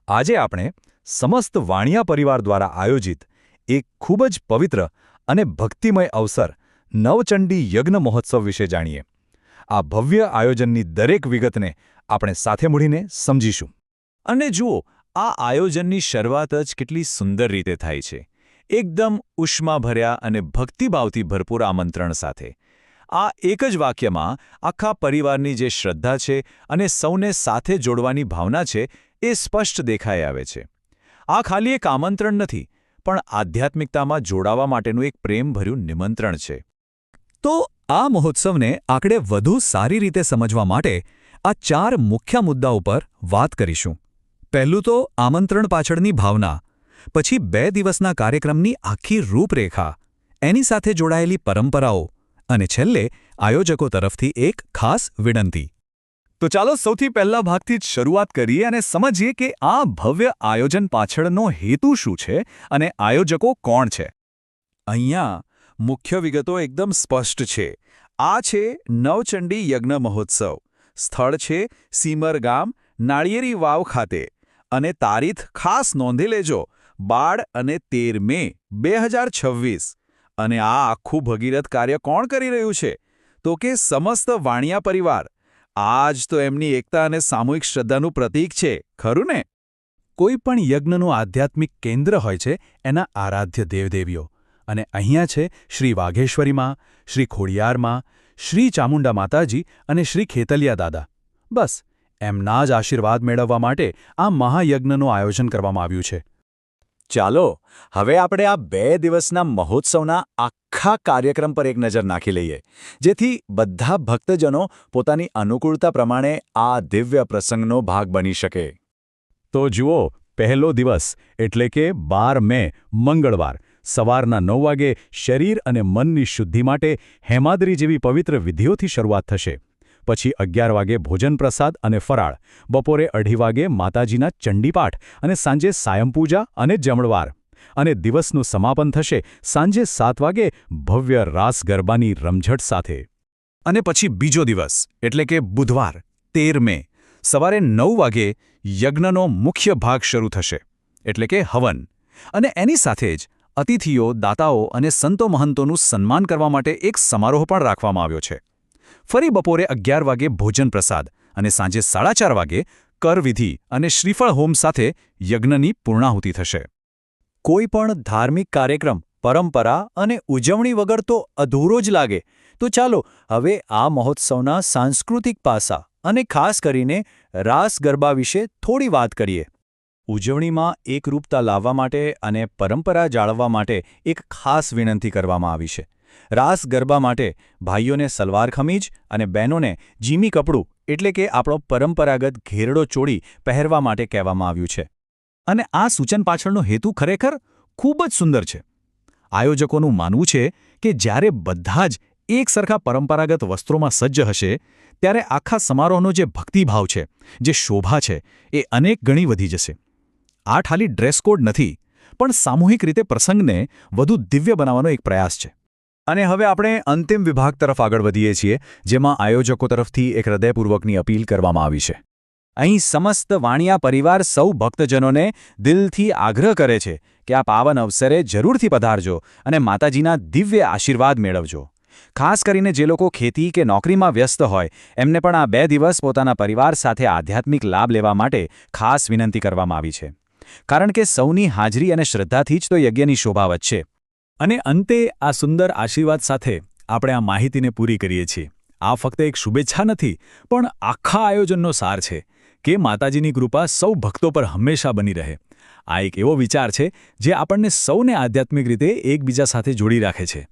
આજે આપણે સમસ્ત વાણિયા પરિવાર દ્વારા આયોજિત એક ખૂબ જ પવિત્ર અને ભક્તિમય અવસર નવચંડી યજ્ઞ મહોત્સવ વિશે જાણીએ. આ ભવ્ય આયોજનની દરેક વિગતને આપણે સાથે મળીને સમજીશું. અને જુઓ, આ આયોજનની શરૂઆત જ કેટલી સુંદર રીતે થાય છે. એકદમ ઉષ્માભર્યા અને ભક્તિભાવથી ભરપૂર આમંત્રણ સાથે. આ એક જ વાક્યમાં આખા પરિવારની જે શ્રદ્ધા છે અને સૌને સાથે જોડવાની ભાવના છે એ સ્પષ્ટ દેખાઈ આવે છે. આ ખાલી એક આમંત્રણ નથી, પણ આધ્યાત્મિકતામાં જોડાવા માટેનું એક પ્રેમભર્યું નિમંત્રણ છે. તો આ મહોત્સવને આપણે વધુ સારી રીતે સમજવા માટે આ 4 મુખ્ય મુદ્દાઓ પર વાત કરીશું. પહેલું તો આમંત્રણ પાછળની ભાવના, પછી 2 દિવસના કાર્યક્રમની આખી રૂપરેખા, એની સાથે જોડાયેલી પરંપરાઓ અને છેલ્લે આયોજકો તરફથી એક ખાસ વિનંતી. તો ચાલો સૌથી પહેલા ભાગથી જ શરૂઆત કરીએ અને સમજીએ કે આ ભવ્ય આયોજન પાછળનો હેતુ શું છે અને આયોજકો કોણ છે. અહીંયા મુખ્ય વિગતો એકદમ સ્પષ્ટ છે. આ છે નવચંડી યજ્ઞ મહોત્સવ. સ્થળ છે સીમર ગામ, નાળિયેરી વાવ ખાતે. અને તારીખ ખાસ નોંધી લેજો, 12 અને 13 મે 2026. અને આ આખું ભગીરથ કાર્ય કોણ કરી રહ્યું છે? તો કે સમસ્ત વાણિયા પરિવાર. આ જ તો એમની એકતા અને સામૂહિક શ્રદ્ધાનું પ્રતીક છે, ખરું ને? કોઈ પણ યજ્ઞનું આધ્યાત્મિક કેન્દ્ર હોય છે એના આરાધ્ય દેવદેવીઓ. અને અહીંયા છે શ્રી વાઘેશ્વરીમાં, શ્રી ખોડિયારમાં, શ્રી ચામુંડા માતાજી અને શ્રી ખેતલિયા દાદા. બસ એમના જ આશીર્વાદ મેળવવા માટે આ મહાયજ્ઞનું આયોજન કરવામાં આવ્યું છે. ચાલો હવે આપણે આ 2 દિવસના મહોત્સવના આખા કાર્યક્રમ પર એક નજર નાખી લઈએ, જેથી બધા ભક્તજનો પોતાની અનુકૂળતા પ્રમાણે આ દિવ્ય પ્રસંગનો ભાગ બની શકે. તો જુઓ, પહેલો દિવસ એટલે કે 12 મે મંગળવાર સવારના 9 વાગે શરીર અને મનની શુદ્ધિ માટે હેમાદ્રી જેવી પવિત્ર વિધિઓથી શરૂઆત થશે. પછી 11 વાગે ભોજન પ્રસાદ અને ફરાળ, બપોરે 2:30 વાગે માતાજીના ચંડીપાઠ અને સાંજે સાયંપૂજા અને જમણવાર. અને દિવસનું સમાપન થશે સાંજે 7 વાગે ભવ્ય રાસ ગરબાની રમઝટ સાથે. અને પછી બીજો દિવસ એટલે કે બુધવાર 13 મે સવારે 9 વાગે યજ્ઞનો મુખ્ય ભાગ શરૂ થશે, એટલે કે હવન. અને એની સાથે જ અતિથિઓ, દાતાઓ અને સંતો મહંતોનું સન્માન કરવા માટે એક સમારોહ પણ રાખવામાં આવ્યો છે. ફરી બપોરે 11 વાગે ભોજન પ્રસાદ અને સાંજે 4:30 વાગે કરવિધિ અને શ્રીફળ હોમ સાથે યજ્ઞની પૂર્ણાહુતિ થશે. કોઈ પણ ધાર્મિક કાર્યક્રમ, પરંપરા અને ઉજવણી વગર તો અધૂરો જ લાગે. તો ચાલો હવે આ મહોત્સવના સાંસ્કૃતિક પાસા અને ખાસ કરીને રાસ ગરબા વિશે થોડી વાત કરીએ. ઉજવણીમાં એકરૂપતા લાવવા માટે અને પરંપરા જાળવવા માટે એક ખાસ વિનંતી કરવામાં આવી છે. રાસ ગરબા માટે ભાઈઓને સલવાર ખમીજ અને બહેનોને જીમી કપડું એટલે કે આપણો પરંપરાગત ઘેરડો ચોળી પહેરવા માટે કહેવામાં આવ્યું છે. અને આ સૂચન પાછળનો હેતુ ખરેખર ખૂબ જ સુંદર છે. આયોજકોનું માનવું છે કે જ્યારે બધા જ એક સરખા પરંપરાગત વસ્ત્રોમાં સજ્જ હશે, ત્યારે આખા સમારોહનો જે ભક્તિભાવ છે, જે શોભા છે, એ અનેક ગણી વધી જશે. આ ખાલી ડ્રેસ કોડ નથી, પણ સામૂહિક રીતે પ્રસંગને વધુ દિવ્ય બનાવવાનો એક પ્રયાસ છે. અને હવે આપણે અંતિમ વિભાગ તરફ આગળ વધીએ છીએ, જેમાં આયોજકો તરફથી એક હૃદયપૂર્વકની અપીલ કરવામાં આવી છે. અહીં સમસ્ત વાણિયા પરિવાર સૌ ભક્તજનોને દિલથી આગ્રહ કરે છે કે આ પાવન અવસરે જરૂરથી પધારજો અને માતાજીના દિવ્ય આશીર્વાદ મેળવજો. ખાસ કરીને જે લોકો ખેતી કે નોકરીમાં વ્યસ્ત હોય, એમને પણ આ 2 દિવસ પોતાના પરિવાર સાથે આધ્યાત્મિક લાભ લેવા માટે ખાસ વિનંતી કરવામાં આવી છે. કારણ કે સૌની હાજરી અને શ્રદ્ધાથી જ તો યજ્ઞની શોભા વધશે. અને અંતે આ સુંદર આશીર્વાદ સાથે આપણે આ માહિતીને પૂરી કરીએ છીએ. આ ફક્ત એક શુભેચ્છા નથી, પણ આખા આયોજનનો સાર છે કે માતાજીની કૃપા સૌ ભક્તો પર હંમેશા બની રહે. આ એક એવો વિચાર છે જે આપણને સૌને આધ્યાત્મિક રીતે એકબીજા સાથે જોડી રાખે છે.